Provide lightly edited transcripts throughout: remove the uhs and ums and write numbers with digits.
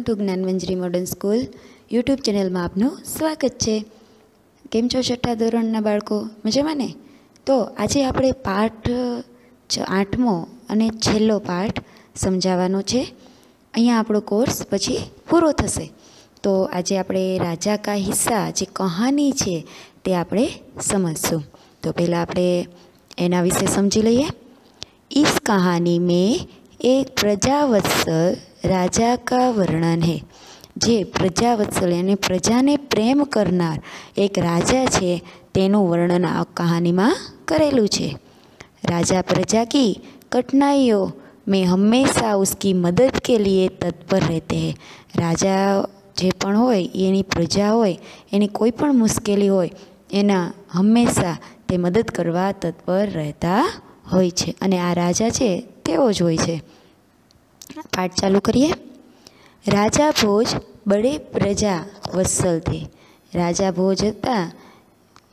Two Gyanmanjari modern school YouTube ચેનલમાં આપનું સ્વાગત છે। કેમ છો છઠ્ઠા ધોરણના બાળકો? મજામાં ને? તો આજે આપણે પાઠ 8મો અને છેલ્લો પાઠ સમજાવવાનો છે। અહીંયા આપણો કોર્સ પછી પૂરો થશે। તો આજે આપણે રાજા કા હિસ્સા જે કહાની છે તે આપણે સમજશું। તો પહેલાં આપણે એના વિશે સમજી લઈએ। इस कहानी में एक प्रजावत्सल राजा का वर्णन है। जे प्रजावत्सल यानी प्रजा ने प्रेम करनार एक राजा छे तेनु वर्णन आ कहानी में करेलू छे। राजा प्रजा की कठिनाइयों में हमेशा उसकी मदद के लिए तत्पर रहते हैं। राजा जे पण होय एनी प्रजा होय एनी कोई पण मुश्केली होय एना हमेशा ते मदद करवा तत्पर रहता होय छे अने आ राजा छे तेवो ज होय छे। पाठ चालू करिए। राजा भोज बड़े प्रजा वत्सल थे। राजा भोज हता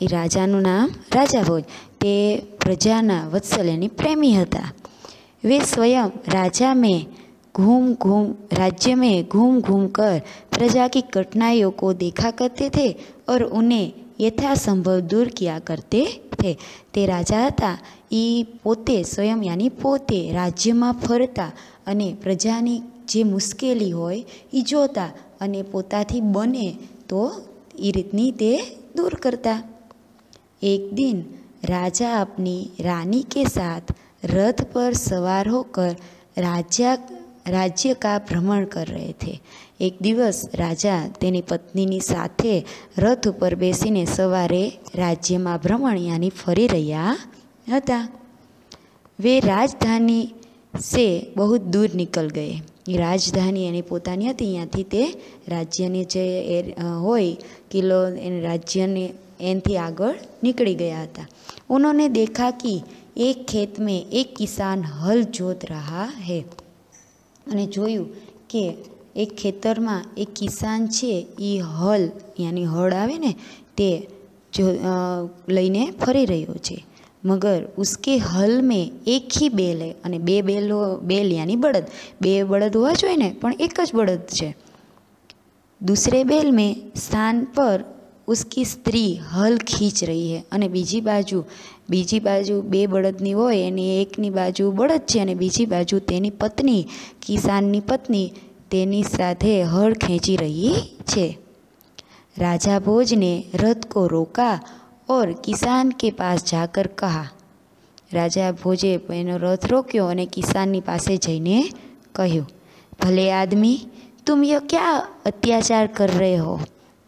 ए राजानुं नाम राजा भोज ते प्रजाना वत्सल यानी प्रेमी हता। वे स्वयं राज्य में घूम घूम कर प्रजा की कठिनाइयों को देखा करते थे और उन्हें यथासंभव दूर किया करते थे। ते राजा हता ई पोते स्वयं यानी पोते राज्य में फरता अने प्रजानी जे मुश्केली होय ई जोता अने पोताथी बने तो ई रीतनी ते दूर करता। एक दिन राजा अपनी रानी के साथ रथ पर सवार होकर राज्य का भ्रमण कर रहे थे। एक दिवस राजा तेनी पत्नीनी साथे रथ पर बेसीने सवारे राज्य में भ्रमण यानी फरी रह्या हता। वे राजधानी से बहुत दूर निकल गए। राजधानी यानी पोतानी हती अहींयाथी ते राज्यनी जे होय किलो राज्यने एनथी आगळ निकली गया हता। उन्होंने देखा कि एक खेत में एक किसान हल जोत रहा है अने जोयुं के एक खेतर में एक किसान छे ई हल यानी हळ आवे ने ते जो लईने फरी रह्यो छे। मगर उसके हल में एक ही बैल है अने बैल यानी बळद, बे बळद होवा जोईए ने पण एक ज बळद छे। दूसरे बैल में स्थान पर उसकी स्त्री हल खींच रही है अने बीजी बाजू बे बळदनी होय एनी एकनी बाजू बळद छे अने बीजी बाजू तेनी पत्नी किसाननी पत्नी तेनी साथे हल खींची रही छे। राजा भोज ने रथ को रोका और किसान के पास जाकर कहा। राजा भोजे एनो रथ रोक्यो अने किसाननी पासे जईने कह्युं, भले आदमी तुम यह क्या अत्याचार कर रहे हो?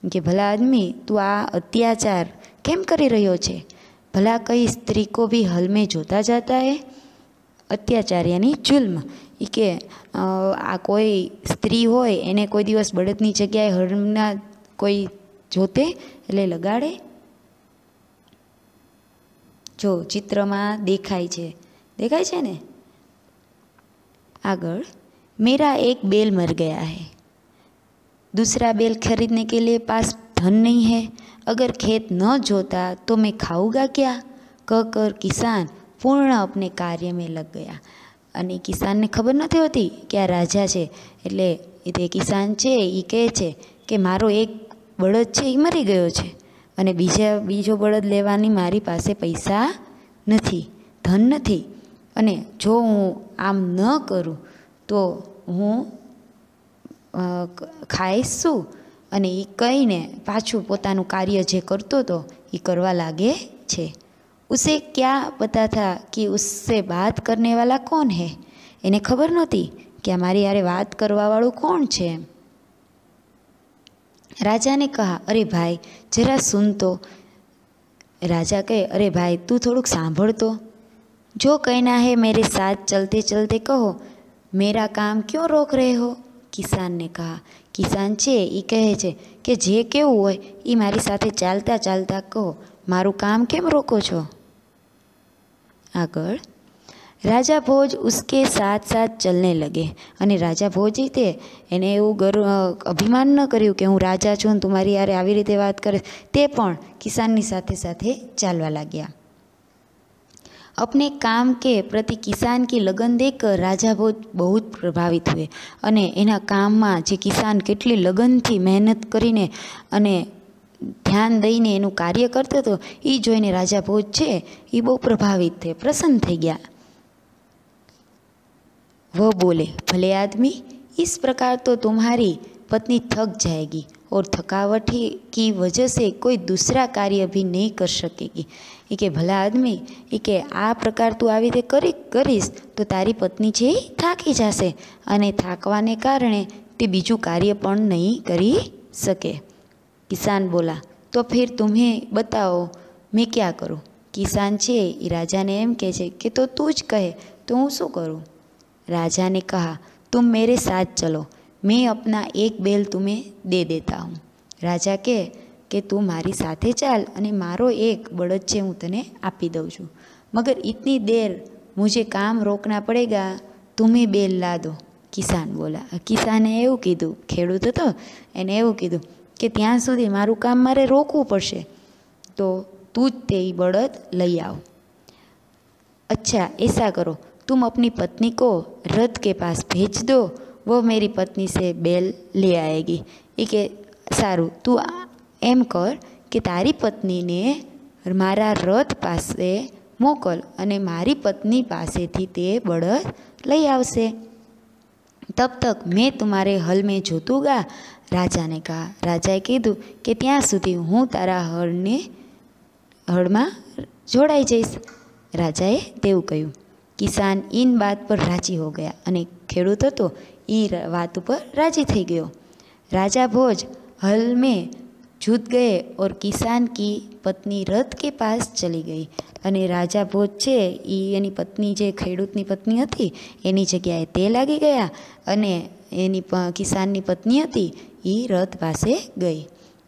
कि भला आदमी तू आ अत्याचार केम करी रह्यो छे? भला कई स्त्री को भी हल में जोता जाता है? अत्याचार यानी जुल्म। ई के आ कोई स्त्री होय एने कोई दिवस बळदनी जग्याए हळना कोई जोते एटले लगाड़े? जो चित्र में देखाय छे ने आगळ, मेरा एक बैल मर गया है, दूसरा बैल खरीदने के लिए पास धन नहीं है, अगर खेत न जोता तो मैं खाऊंगा क्या? कहकर किसान पूर्ण अपने कार्य में लग गया। अने किसान ने खबर नहीं होती कि आ राजा छे एटले ते किसान छे ई कहे छे कि मारो एक बळद छे ई मरी गयो छे अने बीजो बळद लेवानी मारी पासे पैसा नथी, धन नथी, अने जो हूँ आम न करूँ तो हूँ खाईश शुं? अने ई कहीने पाछुं पोतानुं कार्य जे करतो तो ई करवा लागे छे। उसे क्या पता था कि उससे बात करने वाला कौन है? एने खबर नहोती कि हमारी यारे बात करवा वाळुं कोण छे। राजा ने कहा, अरे भाई जरा सुन तो। राजा कहे, अरे भाई तू थोड़ुंक सांभळ तो। जो कहना है मेरे साथ चलते चलते कहो, मेरा काम क्यों रोक रहे हो? किसान ने कहा। किसान छे ई कहे छे कि जे केवुं होय ई मारी साथे चालता चालता कहो, मारुं काम केम रोको छो? आगळ, राजा भोज उसके साथ साथ चलने लगे अने राजा भोज थे एने एवुं अभिमान न कर्युं कि हूँ राजा छुं तुम्हारी यारे आवी रीते वात करे, ते पण किसाननी साथे साथे चालवा लाग्या। अपने काम के प्रति किसान की लगन देखकर राजा भोज बहुत प्रभावित हुए અને એના કામમાં જે કિસાન કેટલી લગનથી મહેનત કરીને અને ધ્યાન દઈને એનું કાર્ય કરતો હતો એ જોઈને રાજા ભોજ છે એ બહુ પ્રભાવિત થયા, પ્રસન્ન થઈ ગયા। वह बोले, भले आदमी, इस प्रकार तो तुम्हारी पत्नी थक जाएगी और थकावट की वजह से कोई दूसरा कार्य भी नहीं कर सकेगी। એ કે ભલા આદમી, એ કે આ પ્રકાર તું આવી રીતે કરીશ તો તારી પત્ની છે એ થાકી જશે અને થાકવાને કારણે તે બીજું કાર્ય પણ નહીં કરી શકે। કિસાન બોલા, તો ફિર तुम्हें बताओ मैं क्या करूँ। કિસાન છે એ રાજાને એમ કહે છે કે તો તું જ કહે તો હું શું કરું। राजा ने कहा, तुम मेरे साथ चलो, मैं अपना एक बैल तुम्हें दे देता हूँ। राजा कहे कि तू मारी साथे चाल अने मारो एक बળદ छे हूँ तने आपी दऊँ छूँ, मगर इतनी देर मुझे काम रोकना पड़ेगा, तुम्हें बैल ला दो। किसान बोला। किसाने एवं कीधुं, खेडूत हतो एने एवं कीधुं कि त्यां सुधी मारुं काम मारे रोकवुं पड़शे, तो तू ज ते बળદ लई आव। अच्छा ऐसा करो, तुम अपनी पत्नी को रथ के पास भेज दो, वो मेरी पत्नी से बैल ले आएगी। એ કે સારું, તું એમ કર કે તારી પત્નીને મારા રથ પાસે મોકલ અને મારી પત્ની પાસેથી તે બળદ લઈ આવશે। तब तक मैं तुम्हारे हल में जोतूंगा। राजा ने कहा। राजाए कीधुं कि त्यां सुधी हूँ तारा हळमां जोड़ाई जईश। राजाए तेवुं कह्युं। किसान इन बात पर राजी हो गया अने खेडूत हतो ई बात पर राजी थई गयो। राजा भोज हल में जूत गए और किसान की पत्नी रथ के पास चली गई अने राजा भोज छे ई एनी पत्नी जे खेडूतनी पत्नी हती एनी जग्याए ते लागी गया अने एनी किसाननी पत्नी हती ई रथ पासे गई।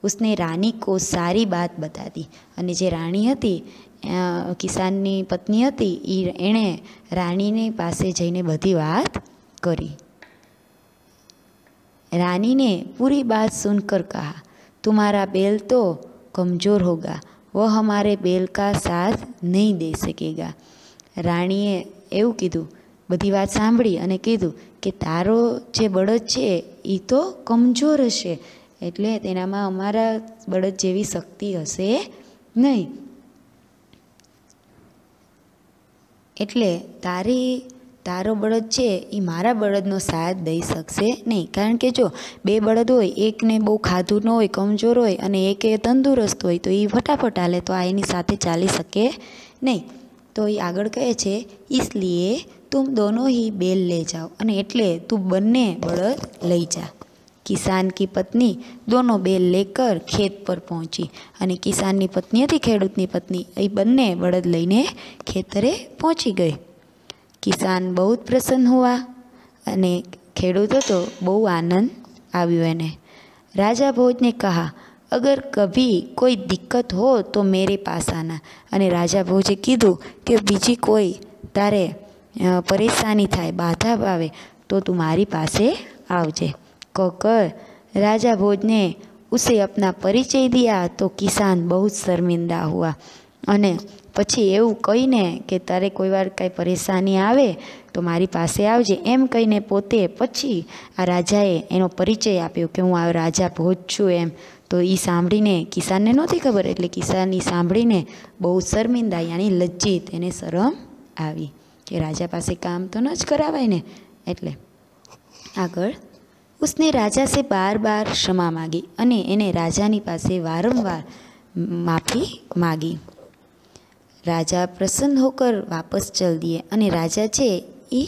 उसने रानी को सारी बात बता दी अने जे राणी हती किसाननी पत्नी हती एणे राणीने पासे जईने बधी बात करी। रानी ने पूरी बात सुनकर कहा, तुम्हारा बैल तो कमज़ोर होगा, वह हमारे बैल का साथ नहीं दे सकेगा। राणीए एवं कीधुं, बधी बात सांभळी अने कीधुं कि तारो जे बळद छे ई तो कमजोर हशे, एटले तेनामां अमारा बळद जेवी शक्ति हशे नहीं, एटले तारो बळद छे ई मारा बळदनो साथ दई शकशे नहीं। कारण के जो बे बळद होय, एक ने बहु खाधुं न होय, कमजोर होय अने एक तंदुरस्त होय तो ई फटाफट हाले तो आ एनी साथे चाली शके नहीं। तो ई आगळ कहे छे, इसलिए तुम दोनों ही बैल ले जाओ अने एटले तू बंने बळद लई जा। किसान की पत्नी दोनों बैल लेकर खेत पर पहुंची अने किसाननी पत्नी हती खेडूतनी पत्नी ए बंने बळद लईने खेतरे पहुंची गई। किसान बहुत प्रसन्न हुआ अने खेडूत तो बहु आनंद आव्यो एने। राजा भोज ने कहा, अगर कभी कोई दिक्कत हो तो मेरे पास आना। अने राजा भोजे कीधुं कि बीजी कोई तारे परेशानी थाय, बाधा आवे तो तू मारी पासे आवजे। कहकर राजा भोज ने उसे अपना परिचय दिया तो किसान बहुत शर्मिंदा हुआ अने पछी एवं कहीने कि तारे कोई वार कांई परेशानी आवे तो मारी पासे आवजे एम कहीने पोते पछी आ राजाए एनो परिचय आप्यो कि हूँ आ राजा भोज छुं एम। तो ई सांभळीने किसानने नहोती खबर, एटले किसान ई सांभळीने बहु शर्मिंदा यानी लज्जित, एने शरम आवी कि राजा पासे काम तो न ज करावाय ने। एटले आगळ उसने राजा से बार बार क्षमा मांगी अने एने राजानी पासे वारंवार माफ़ी मांगी। राजा प्रसन्न होकर वापस चल दिए अने राजा छे ई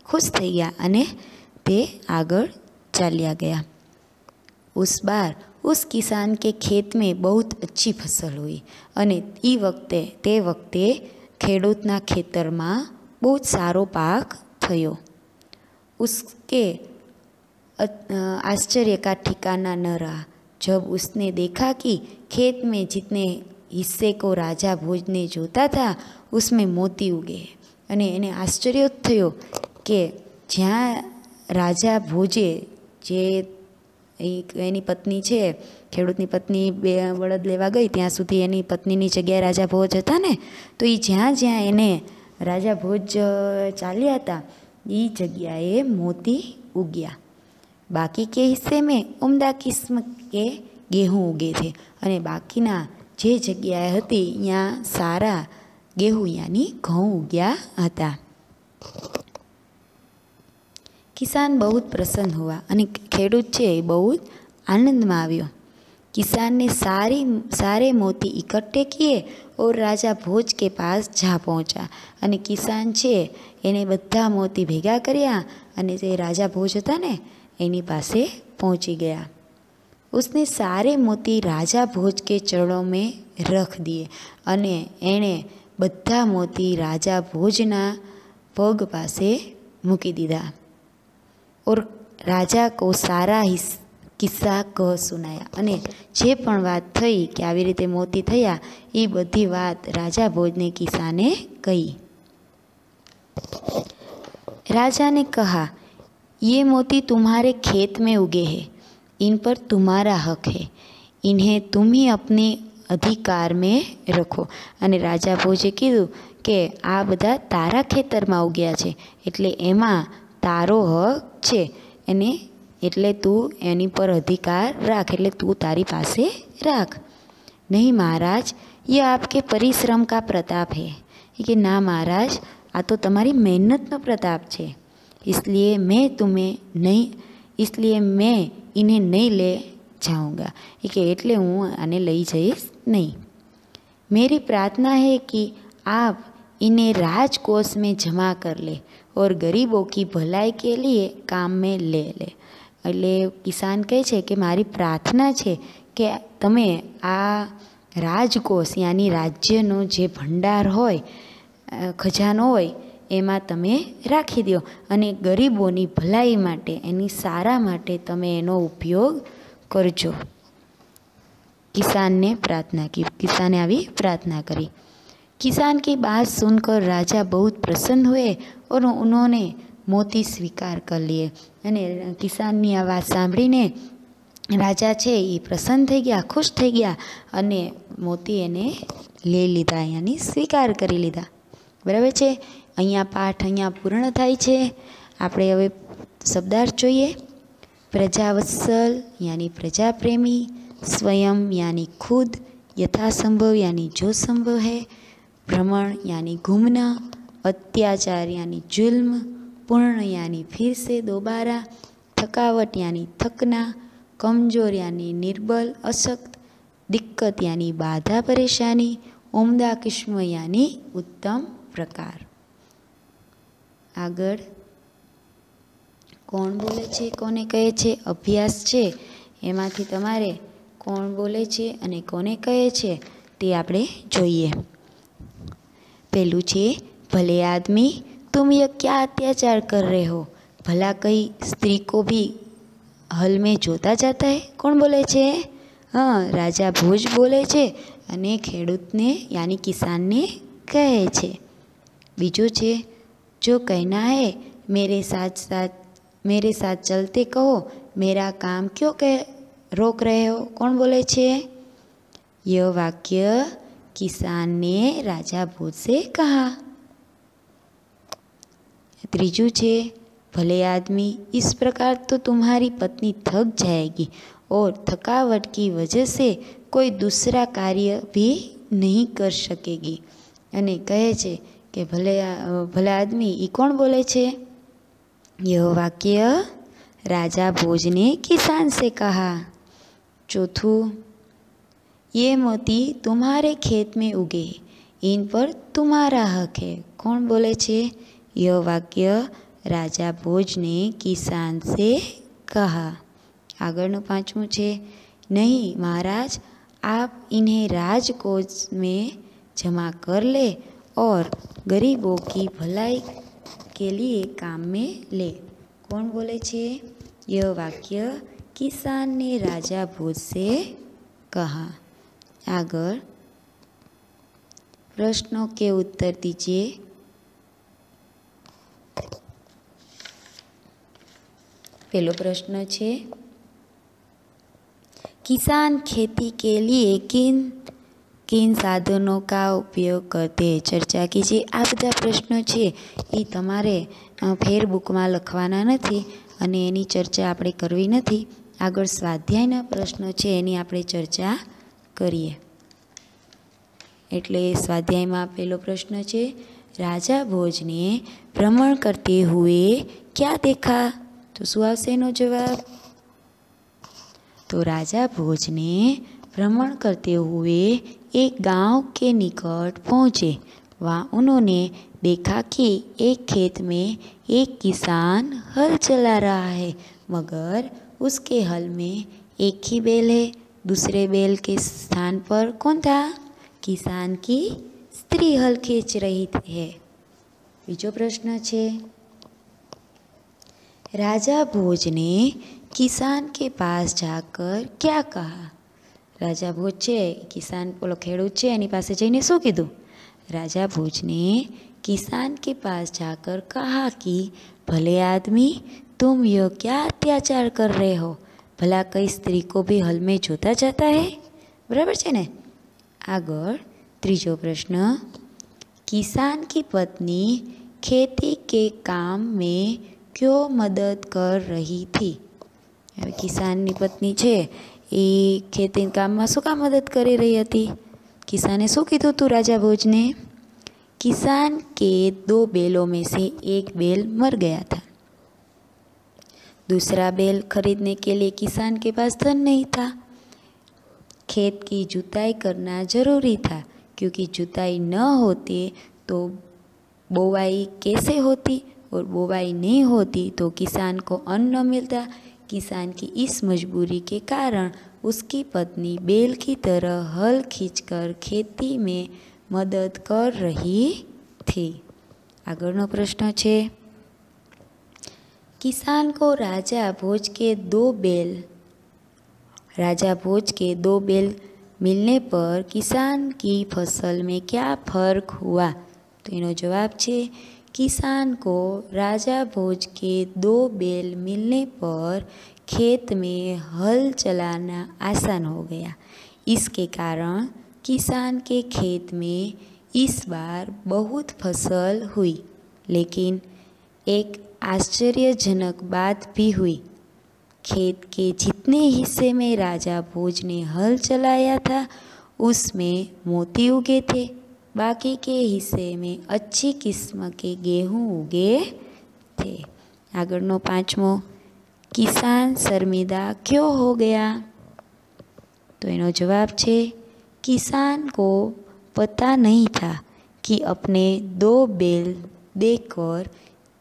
खुश थई गया अने ते आगळ चाल्या गया। उस बार उस किसान के खेत में बहुत अच्छी फसल हुई अने ते वखते खेडूतना खेतरमां बहुत सारो पाक थयो। उसके आश्चर्य का ठिकाना न रहा जब उसने देखा कि खेत में जितने हिस्से को राजा भोज ने जोता था उसमें मोती उगे अने एने आश्चर्य थयो कि ज्यां राजा भोजे जे एनी पत्नी छे खेडूतनी पत्नी बळद लेवा गई त्यां सुधी एनी पत्नीनी जग्याए राजा भोज हता ने, तो ई ज्यां ज्यां एने राजा भोज चाल्या था ये जग्याए मोती उग्या। बाकी के हिस्से में उम्दा किस्म के गेहूँ उगे थे अने बाकीना जे जग्याए हती ત્યાં सारा गेहूँ यानी घऊँ उग्या हता। किसान बहुत प्रसन्न हुआ अने खेडूत छे बहुत आनंद में आव्यो। किसान ने सारे मोती इकट्ठे किए और राजा भोज के पास जा पहुँचा अने किसान छे एने बधा मोती भेगा कर्या अने जे राजा भोज हता ने एनी पासे पहुँची गया। उसने सारे मोती राजा भोज के चरणों में रख दिए अने एणे बधा मोती राजा भोजना पग पासे मूकी दीधा और राजा को सारा किस्सा कह सुनाया अने जे पण वात थई कि आवी रीते मोती थया ए बधी वात राजा भोजने किसाने कही। राजा ने कहा, ये मोती तुम्हारे खेत में उगे हैं, इन पर तुम्हारा हक है, इन्हें तुम ही अपने अधिकार में रखो। अने राजा भोजे कीधुं के आ बधा तारा खेतर में उग्या छे एटले एमां तारो हक छे एने एटले तू एनी पर अधिकार राख, एटले तू तारी पासे राख। नहीं महाराज, ये आपके परिश्रम का प्रताप है। कि ना महाराज, आ तो तमारी मेहनत नो प्रताप छे, इसलिए मैं इन्हें नहीं ले जाऊंगा। कि एटले हूँ आने लई जईश नहीं। मेरी प्रार्थना है कि आप इन्हें राजकोष में जमा कर ले और गरीबों की भलाई के लिए काम में ले ले। એટલે કિસાન કહે છે કે મારી પ્રાર્થના છે કે તમે આ રાજકોષ યાની રાજ્યનો જે ભંડાર હોય, ખજાનો હોય, એમાં તમે રાખી દો અને ગરીબોની ભલાઈ માટે, એની સારા માટે તમે એનો ઉપયોગ કરજો। किसान ने प्रार्थना की। किसाने आवी प्रार्थना करी। किसान की बात सुनकर राजा बहुत प्रसन्न हुए और उन्होंने मोती स्वीकार कर लिए। अने किसाननी आ वात सांभळीने राजा छे ए प्रसन्न थई गया, खुश थई गया अने मोती एने लई लीधा, यानी स्वीकार करी लीधा। बराबर छे। अहींया पाठ अहींया पूर्ण थाय छे। आपणे हवे शब्दार्थ जोईए। प्रजावत्सल यानी प्रजाप्रेमी, स्वयं यानी खुद, यथासंभव यानी जो संभव है, भ्रमण यानी घूमना, अत्याचार यानी जुल्म, पूर्ण यानी फिर से दोबारा, थकावट यानी थकना, कमजोर यानी निर्बल अशक्त, दिक्कत यानी बाधा परेशानी, उम्दा किस्म यानी उत्तम प्रकार। आगळ कोण बोले छे, कोने कहे छे, अभ्यास छे। एमांथी तमारे कोण बोले छे अने कोने कहे छे ते आपणे जोईए। पहेलुं छे, भले आदमी तुम ये क्या अत्याचार कर रहे हो, भला कई स्त्री को भी हल में जोता जाता है। कौन बोले छे? हाँ, राजा भोज बोले छे अने खेडूतने यानी किसान ने कहे छे। बीजो छे, जो कहना है मेरे साथ चलते कहो, मेरा काम क्यों रोक रहे हो। कौन बोले छे? यह वाक्य किसान ने राजा भोज से कहा। त्रीजू छे, भले आदमी, इस प्रकार तो तुम्हारी पत्नी थक जाएगी और थकावट की वजह से कोई दूसरा कार्य भी नहीं कर सकेगी। अने कहे छे कि भले आदमी ई कौन बोले छे? यह वाक्य राजा भोज ने किसान से कहा। चौथू, ये मोती तुम्हारे खेत में उगे, इन पर तुम्हारा हक है। कौन बोले छे? यह वाक्य राजा भोज ने किसान से कहा। आगळનું પાંચમું છે, नहीं महाराज, आप इन्हें राजकोष में जमा कर ले और गरीबों की भलाई के लिए काम में ले। कौन बोले छे? यह वाक्य किसान ने राजा भोज से कहा। आगळ प्रश्नों के उत्तर दीजिए। पहलो प्रश्न छे, किसान खेती के लिए किन किन साधनों का उपयोग करते चर्चा कीजिए। आ बधा प्रश्नों छे ए तमारे फेरबुकमां लखवाना नथी अने एनी चर्चा आपणे करवी नथी। आगळ स्वाध्यायना प्रश्नो छे एनी आपणे चर्चा करीए। एटले स्वाध्यायमां पहेलो प्रश्न छे, राजा भोज ने भ्रमण करते हुए क्या देखा? तो शुं आवशे एनो जवाब? तो राजा भोज ने भ्रमण करते हुए एक गांव के निकट पहुँचे। वहाँ उन्होंने देखा कि एक खेत में एक किसान हल चला रहा है, मगर उसके हल में एक ही बैल है। दूसरे बैल के स्थान पर कौन था? किसान की स्त्री हल खींच रही है। बीजो प्रश्न छे, राजा भोज ने किसान के पास जाकर क्या कहा? राजा भोज छे किसान बोलो खेडूत छे एनी पासे जईने शुं कीधुं? राजा भोज ने किसान के पास जाकर कहा कि भले आदमी, तुम यह क्या अत्याचार कर रहे हो? भला कई स्त्री को भी हल में जोता जाता है? बराबर छे ने? आगळ त्रीजो प्रश्न, किसान की पत्नी खेती के काम में क्यों मदद कर रही थी? हवे किसाननी पत्नी छे ए खेती काम में शुं काम मदद करी रही हती? किसाने शुं कीधुं तु राजा भोज ने? किसान के 2 बैलों में से एक बैल मर गया था। दूसरा बैल खरीदने के लिए किसान के पास धन नहीं था। खेत की जुताई करना जरूरी था, क्योंकि जुताई न होती तो बोवाई कैसे होती, और बोवाई नहीं होती तो किसान को अन्न न मिलता। किसान की इस मजबूरी के कारण उसकी पत्नी बैल की तरह हल खींचकर खेती में मदद कर रही थी। आगळनो प्रश्न छे, किसान को राजा भोज के 2 बैल मिलने पर किसान की फसल में क्या फर्क हुआ? तो इनो जवाब छे, किसान को राजा भोज के 2 बैल मिलने पर खेत में हल चलाना आसान हो गया। इसके कारण किसान के खेत में इस बार बहुत फसल हुई, लेकिन एक आश्चर्यजनक बात भी हुई। खेत के जितने हिस्से में राजा भोज ने हल चलाया था उसमें मोती उगे थे, बाकी के हिस्से में अच्छी किस्म के गेहूँ उगे थे। आगळनो 5मो, किसान शर्मिंदा क्यों हो गया? तो इनो जवाब छे, किसान को पता नहीं था कि अपने 2 बैल देकर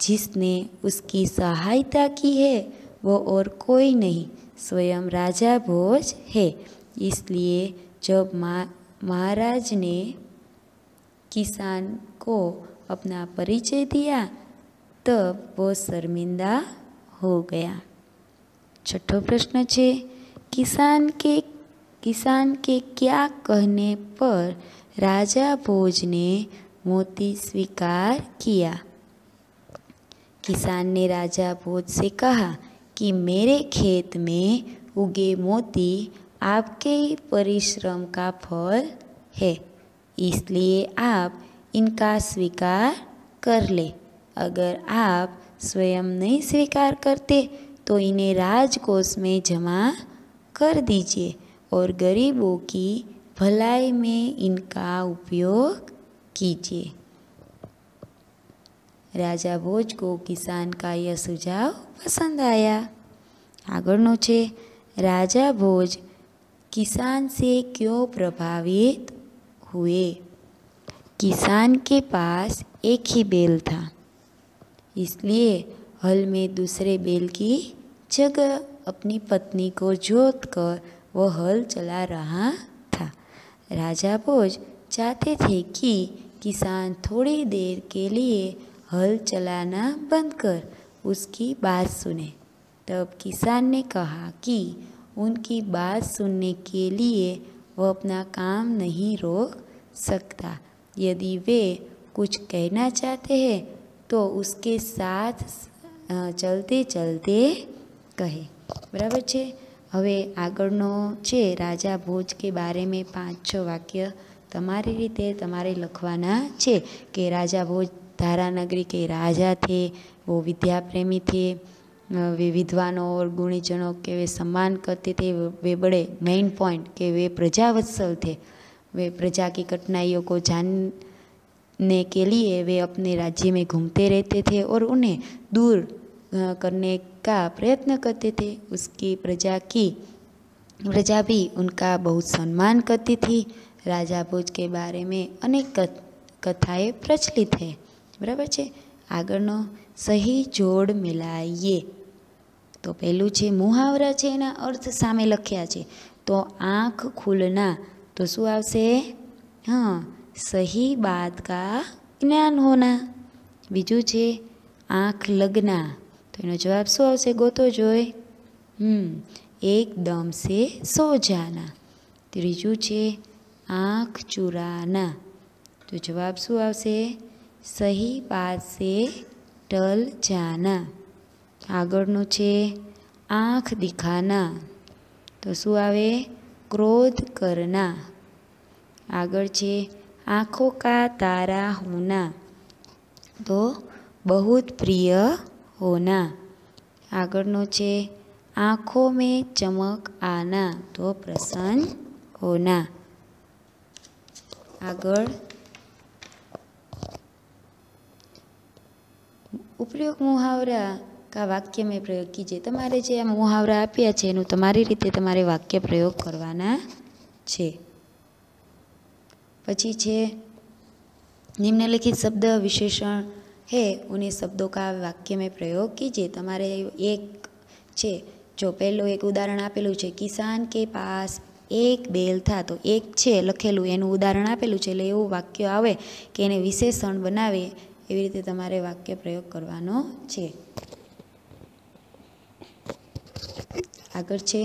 जिसने उसकी सहायता की है वो और कोई नहीं, स्वयं राजा भोज है। इसलिए जब महाराज ने किसान को अपना परिचय दिया तब वो शर्मिंदा हो गया। छठो प्रश्न छे, किसान के क्या कहने पर राजा भोज ने मोती स्वीकार किया? किसान ने राजा भोज से कहा कि मेरे खेत में उगे मोती आपके ही परिश्रम का फल है, इसलिए आप इनका स्वीकार कर ले। अगर आप स्वयं नहीं स्वीकार करते तो इन्हें राजकोष में जमा कर दीजिए और गरीबों की भलाई में इनका उपयोग कीजिए। राजा भोज को किसान का यह सुझाव पसंद आया। आगळनो छे, राजा भोज किसान से क्यों प्रभावित हुए? किसान के पास एक ही बैल था, इसलिए हल में दूसरे बैल की जगह अपनी पत्नी को जोतकर वह हल चला रहा था। राजा भोज चाहते थे कि किसान थोड़ी देर के लिए हल चलाना बंद कर उसकी बात सुने। तब किसान ने कहा कि उनकी बात सुनने के लिए वह अपना काम नहीं रोक सकता। यदि वे कुछ कहना चाहते हैं तो उसके साथ चलते चलते कहे। बराबर छे। हवे आगळनो छे राजा भोज के बारे में 5-6 वाक्य તમારી રીતે તમારે લખવાના છે कि राजा भोज धारा नगरी के राजा थे, वो विद्या प्रेमी थे, वे विद्वानों और गुणीजनों के वे सम्मान करते थे, वे बड़े मेन पॉइंट कि वे प्रजावत्सल थे, वे प्रजा की कठिनाइयों को जानने के लिए वे अपने राज्य में घूमते रहते थे और उन्हें दूर करने का प्रयत्न करते थे। उसकी प्रजा भी उनका बहुत सम्मान करती थी। राजा भोज के बारे में अनेक कथाएं प्रचलित है। बराबर है। आगळनो सही जोड़ मिलाइए। तो पहलू है मुहावरा है, एना अर्थ सामे लख्या है। तो आँख खुलना तो शू आवशे? हाँ, सही बात का ज्ञान होना। बीजू है आँख लगना, तो एनो जवाब शू आवशे? गोतो जोई। एकदम से सो जाना। त्रीजू है आँख चुराना, तो जवाब शू आवशे? सही बात से टल जाना। आगळनो छे आँख दिखाना, तो शू आवे? क्रोध करना। आगळ छे आँखों का तारा होना, तो बहुत प्रिय होना। आगळनो छे आँखों में चमक आना, तो प्रसन्न होना। आगळ उपयुक्त मुहावरा का वाक्य में प्रयोग कीजिए। तमारे जे मुहावरा आप्या छे एनुं तमारी रीते तमारे वाक्य प्रयोग करवाना छे। पछी छे निम्नलिखित शब्द विशेषण है, उन्हीं शब्दों का वाक्य में प्रयोग कीजिए। तमारे एक छे, जो पहलो एक उदाहरण आपेलू छे, किसान के पास एक बैल था, तो एक छे लखेलू एनुं उदाहरण आपेलू छे, એટલે એવું વાક્ય આવે કે એને વિશેષણ બનાવે એવી રીતે તમારે વાક્ય પ્રયોગ કરવાનો છે। આગળ છે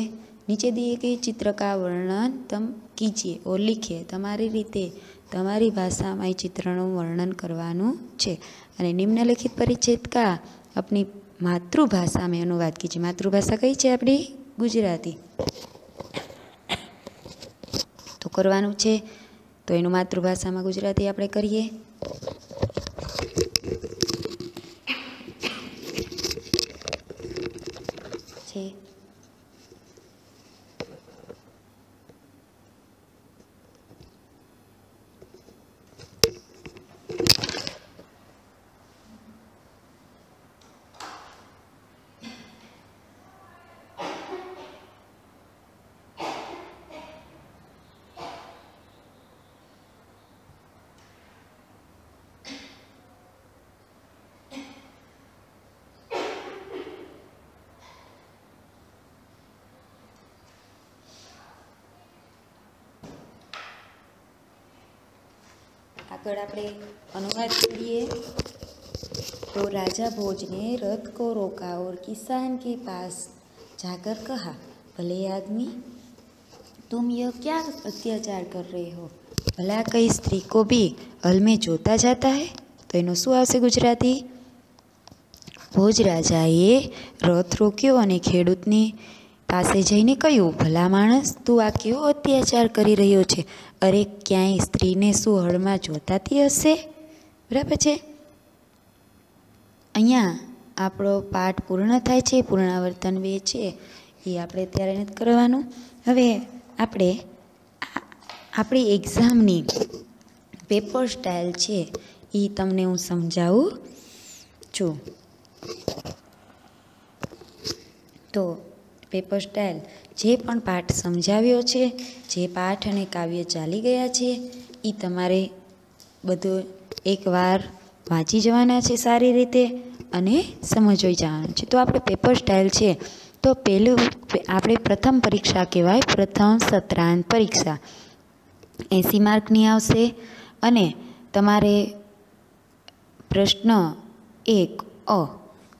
नीचे दिए गए चित्र का वर्णन तम कीजिए और लिखिए। तमारी रीते तमारी भाषा में चित्रનું वर्णन करवानुं छे અને निम्नलिखित परिच्छेद का अपनी मातृभाषा में अनुवाद कीजिए। मातृभाषा कई है? अपनी गुजराती। तो करवानुं छे, तो एनु मातृभाषा में गुजराती आपणे करीए। छे आगळ आपणे अनुवाद करिए। तो राजा भोज ने रथ को रोका और किसान के पास जाकर कहा, भले आदमी, तुम यह क्या अत्याचार कर रहे हो? भला कई स्त्री को भी हल में जोता जाता है? तो एनो शुं आवशे गुजराती? भोज राजाए रथ रोक्यो अने खेडूतनी पासे जईने कह्युं, भला माणस, तू आ केवो अत्याचार करी रह्यो छे? अरे क्यांय स्त्री ने शुं हळमां जोताती हशे? बराबर छे। अहींया आपणो पाठ पूर्ण थाय छे। पुनरावर्तन 2 छे ए आपणे त्यारे नथी करवानुं। हवे आपणे आपणी एक्झामनी पेपर स्टाइल छे ए तमने हूँ समजावुं छुं। तो पेपर स्टाइल जे पण पाठ समजाव्यो छे, जे पाठ अने काव्य चाली गया छे ए तमारे बधुं एकवार वाँची जवाना छे सारी रीते अने समजई जवानुं छे। तो आपणे पेपर स्टाइल छे, तो पहेलुं आपणे प्रथम परीक्षा कहेवाय, प्रथम सत्रांत परीक्षा 80 मार्कनी आवशे अने तमारे प्रश्न 1 अ,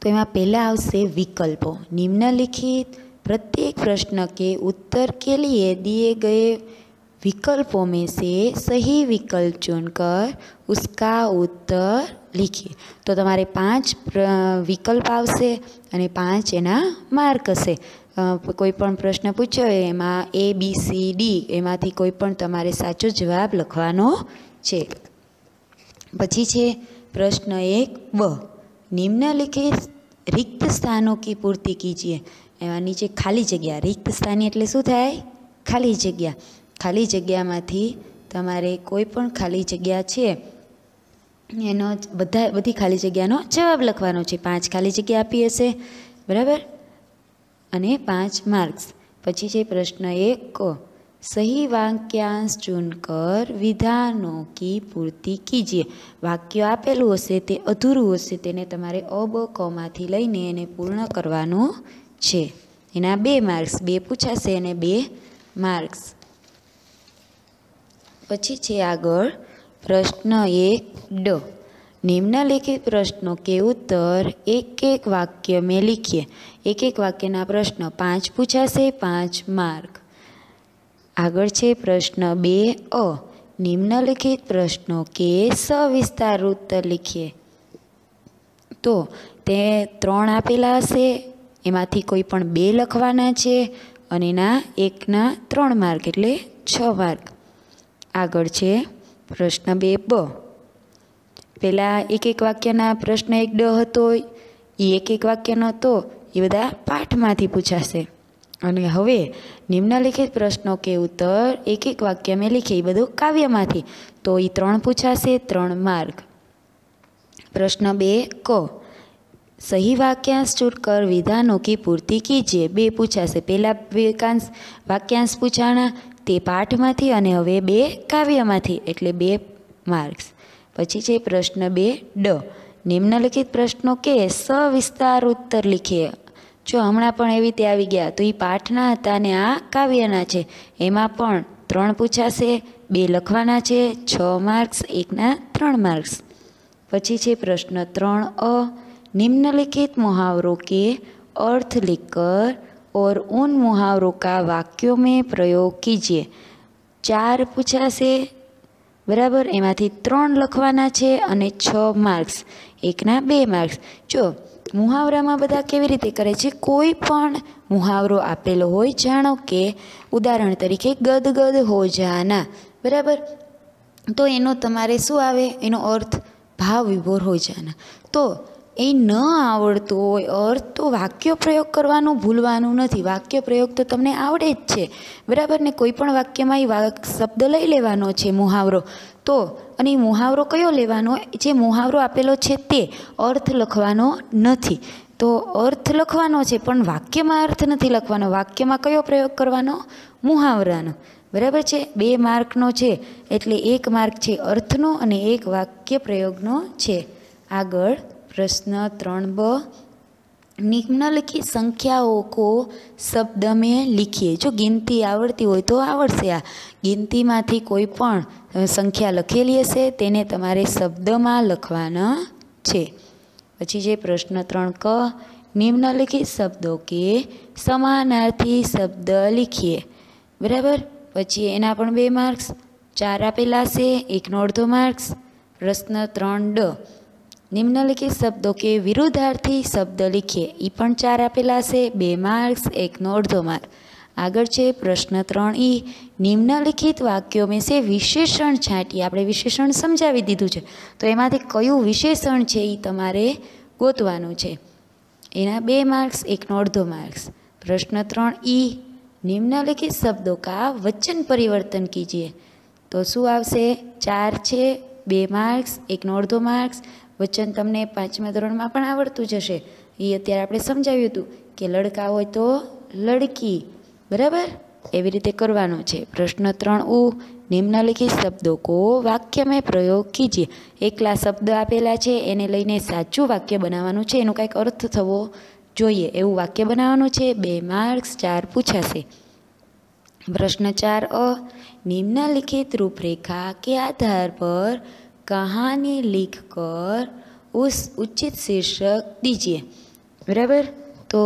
तो एमां पहला आवशे विकल्पों। निम्नलिखित प्रत्येक प्रश्न के उत्तर के लिए दिए गए विकल्पों में से सही विकल्प चुनकर उसका उत्तर लिखिए। तो तमारे 5 विकल्प आवशे अने 5 एना मार्क हशे। કોઈ પણ પ્રશ્ન પૂછ્યો હોય એમાં ABCD એમાંથી કોઈ પણ તમારે સાચો જવાબ લખવાનો છે। પછી છે પ્રશ્ન 1 નિમ્નલિખિત रिक्त स्थानों की पूर्ति कीजिए। एवा नीचे खाली जग्या, रिक्त स्थान एटले शुं थाय? खाली जग्या। खाली जग्यामांथी तमारे कोईपण खाली जग्या छे एनो बधी खाली जग्यानो जवाब लखवानो छे। 5 खाली जग्या आपी हशे, बराबर, अने 5 मार्क्स। पछी छे प्रश्न 1 सही वाक्यांश चुनकर विधानों की पूर्ति कीजिए। वाक्य आपेलुं हशे ते अधूरुं हशे तेने तमारे अ ब क मांथी लईने एने पूर्ण करवानुं छे। एना 2 मार्क्स, 2 पूछाशे अने 2 मार्क्स। पछी छे आगळ प्रश्न 1 निम्नलिखित प्रश्नों के उत्तर एक एक वाक्य में लिखिए। एक एक वाक्यना प्रश्न 5 पूछाशे, 5 मार्क। आगळ छे प्रश्न 2 निम्नलिखित प्रश्नों के सविस्तार उत्तर लिखिए। तो ते 3 आपेला हशे एमांथी कोई पण 2 लखवाना छे अने एना 1 ना 3 मार्क एटले 6 मार्क। आगळ छे प्रश्न 2 पेला एक एक वाक्यना प्रश्न 1 हतो ए एक एक वाक्य नतो ए बधा पाठमांथी पूछाशे अने हवे निम्नलिखित प्रश्नों के उत्तर एक एक वाक्य में लिखे बधुं काव्यमांथी तो ये 3 पूछाशे, 3 मार्क। प्रश्न 2 सही वाक्यांश चुनकर विधानों की पूर्ति कीजिए। 2 पूछाशे, पहला वाक्यांश पूछाना ते पाठमांथी अने हवे 2 काव्यमांथी एटले 2 मार्क्स। पछी छे प्रश्न 2 निम्नलिखित प्रश्नों के सविस्तार उत्तर लिखिए। जो हमणां पण एवी रीते आवी गया तो ये पाठना हता ने आ काव्यना छे एमां पण 3 पूछाशे, 2 लखवाना छे, 6 मार्क्स, 1 ना 3 मार्क्स। पछी छे प्रश्न 3 निम्नलिखित मुहावरों के अर्थ लिखकर और उन मुहावरों का वाक्यों में प्रयोग कीजिए। 4 पूछाशे, बराबर, एमांथी 3 लखवाना छे अने 6 मार्क्स, 1 ना 2 मार्क्स। जो मुहावरामां बधा केवी रीते करे छे, कोई पण मुहावरो आपेलो होय, जाणो के उदाहरण तरीके गदगद हो जाना, बराबर, तो एनो तमारे शुं आवे, एनो अर्थ भाव विभोर हो जाना। तो ए न आवड़तो होय अर्थ तो वाक्य प्रयोग करवानुं भूलवानुं नथी। वाक्य प्रयोग तो तमने आवडे ज छे, बराबर ने कोईपण वाक्यमां ए शब्द लई लेवानो छे मुहावरो तो अने मुहावरो कयो लेवानो, जे मुहावरो आपेलो छे ते अर्थ लखवानो नथी। तो अर्थ लखवानो छे पण वाक्यमां अर्थ नथी लखवानो। वाक्यमां कयो प्रयोग करवानो, मुहावरानो, बराबर छे। 2 मार्कनो छे एटले 1 मार्क छे अर्थनो अने 1 वाक्य प्रयोगनो छे। आगळ प्रश्न 3 निम्नलिखित संख्याओं को शब्द में लिखिए। जो गिनती आवड़ती हो तो आवड़शे। आ गिनती मांथी कोई पण संख्या लखेली हशे तेने तमारे शब्द में लखवाना छे। पछी जे प्रश्न 3 निम्नलिखित शब्दों के समानार्थी शब्द लिखिए, बराबर। पछी एना पण 2 मार्क्स, 4 आपेला छे, 1 नो अर्धो मार्क्स। प्रश्न 3 निम्नलिखित शब्दों के विरुद्धार्थी शब्द लिखिए। ई पण 4 आपेला छे, 2 मार्क्स, 1 नो अर्धो मार्क। आगळ छे प्रश्न 3 निम्नलिखित वाक्यों में से विशेषण छांटिए। आपणे विशेषण समजावी दीधुं छे तो एमांथी कयुं विशेषण छे ई तमारे गोतवानुं छे। एना 2 मार्क्स, 1 नो अर्धो मार्क्स। प्रश्न 3 निम्नलिखित शब्दों का वचन परिवर्तन कीजिए। तो शुं आवशे, 4 छे, 2 मार्क्स, 1 नो अर्धो मार्क्स। वचन तमने 5मा धोरणमां पण आवडतुं ज हशे। ए अत्यारे आपणे समजाव्युं हतुं के लड़का होय तो लड़की, बराबर, एवी रीते करवानो छे। प्रश्न 3 निम्नलिखित शब्दों को वाक्य में प्रयोग कीजिए। एकला शब्द आपेला छे एने लईने साचुं वाक्य बनाववानुं छे, एनो कांईक अर्थ थवो जोईए एवुं वाक्य बनाववानुं छे। 2 मार्क्स, 4 पूछाशे। प्रश्न 4 निम्नलिखित रूपरेखा के आधार पर कहानी लिखकर उस उचित शीर्षक दीजिए, बराबर। तो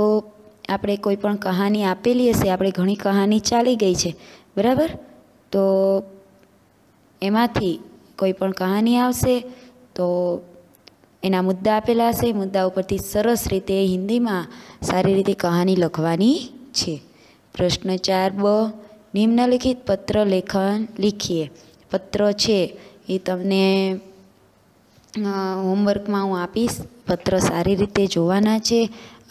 આપણે કોઈ પણ કહાની આપેલી હશે, આપણે ઘણી કહાની ચાલી ગઈ છે, બરાબર, તો એમાંથી કોઈ પણ કહાની આવશે તો એના મુદ્દા આપેલા હશે, મુદ્દા ઉપરથી સરસ રીતે હિન્દીમાં સારી રીતે કહાની લખવાની છે। પ્રશ્ન 4 બ, નિમ્નલિખિત પત્ર લેખન લીખીએ। પત્ર છે એ તમને હોમવર્કમાં હું આપીશ। પત્ર સારી રીતે જોવાના છે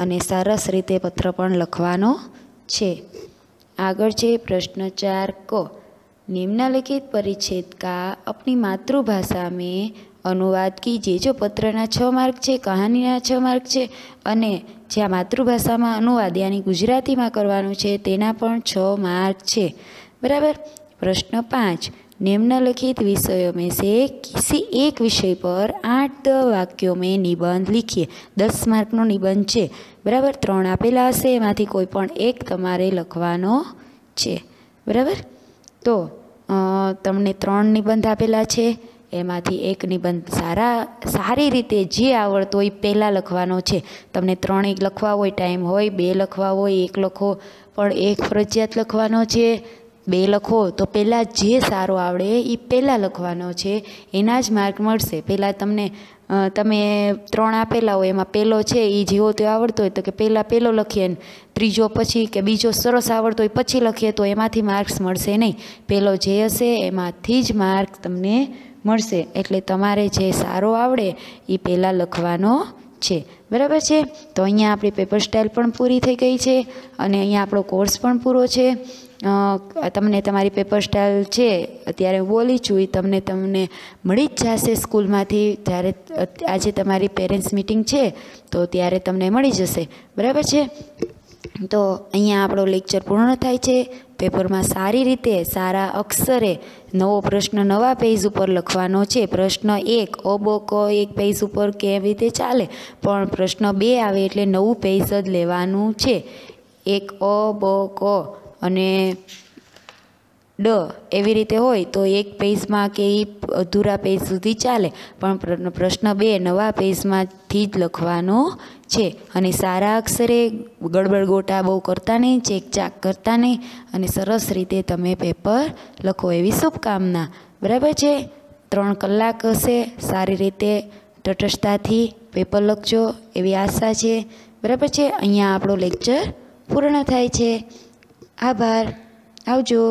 અને સરસ રીતે પત્ર પણ લખવાનો છે। આગળ છે प्रश्न 4 क, निम्नलिखित परिच्छेद का अपनी मातृभाषा में अनुवाद कीजिए। जो पत्रना 6 मार्क है, कहानीना 6 मार्क है अने ज्यां मातृभाषा में अनुवाद यानी गुजराती में करवानुं छे तेना पण 6 मार्क है। बराबर। प्रश्न 5, निम्नलिखित विषयों में से किसी एक विषय पर 8 वाक्यों में निबंध लिखिए। 10 मार्कनो निबंध है। बराबर। 3 आपेला हशे एमांथी कोई पण एक तमारे लखवानो छे। बराबर। तो तमने 3 निबंध आपेला छे, एमांथी एक निबंध सारी रीते जे आवड़तो होय पहेला लखवानो छे। तमने 3 एक लखवा होय, टाइम होय 2 लखवा होय, 1 लखो, पण एक फरजियात लखवानो छे। 2 लखो तो पहेला जे सारो आवड़े ए पहेला लखवानो छे, एना ज मार्क मळशे। पहेला तमने तमे 3 आपेला होय एमां पहेलो छे ए जेवो तेवो आवड़तो होय तो के पहेला पहेलो लखीए, त्रीजो पछी के बीजो सरस आवड़तो होय पछी लखीए तो एमांथी मार्क्स मळशे नहीं। पहेलो जे हशे एमांथी ज मार्क तमने मळशे। एटले तमारे जे सारो आवड़े ए पहेला लखवानो छे। बराबर है। तो अहींया आपणी पेपर स्टाइल पण पूरी थई गई है अने अहींया आपणो कोर्स पण पूरो है। तमने तमारी पेपर स्टाइल है अत्यारे बोली छूं ए तमने मळी ज जशे स्कूलमांथी। त्यारे आजे तमारी पेरेंट्स मीटिंग है तो त्यारे तमने मळी जशे। बराबर है। तो अहींया आपणो लेक्चर पूर्ण थाय छे। पेपर में सारी रीते सारा अक्षरे नवो प्रश्न नवा पेज पर लखवानो छे। प्रश्न 1 अ ब क एक पेज पर केवी रीते चाले, पण प्रश्न 2 आवे एटले नवुं पेज ज लेवानुं छे। 1 अ ब क अने ड एवी रीते होय तो एक पेज में के अधूरा पेज सुधी चाले, पण प्रश्न 2 नवा पेज में थी ज लखवानो छे। अने सारा अक्षरे गड़बड़ गोटा बहु करता नहीं, चेक चाक करता नहीं अने सरस रीते तमे पेपर लखो एवी शुभकामना। बराबर है। 3 कलाक हशे, सारी रीते तटस्थताथी पेपर लखजो एवी आशा है। बराबर है। अहींया आपणो लेक्चर पूर्ण थाय छे। आभार। आवजो।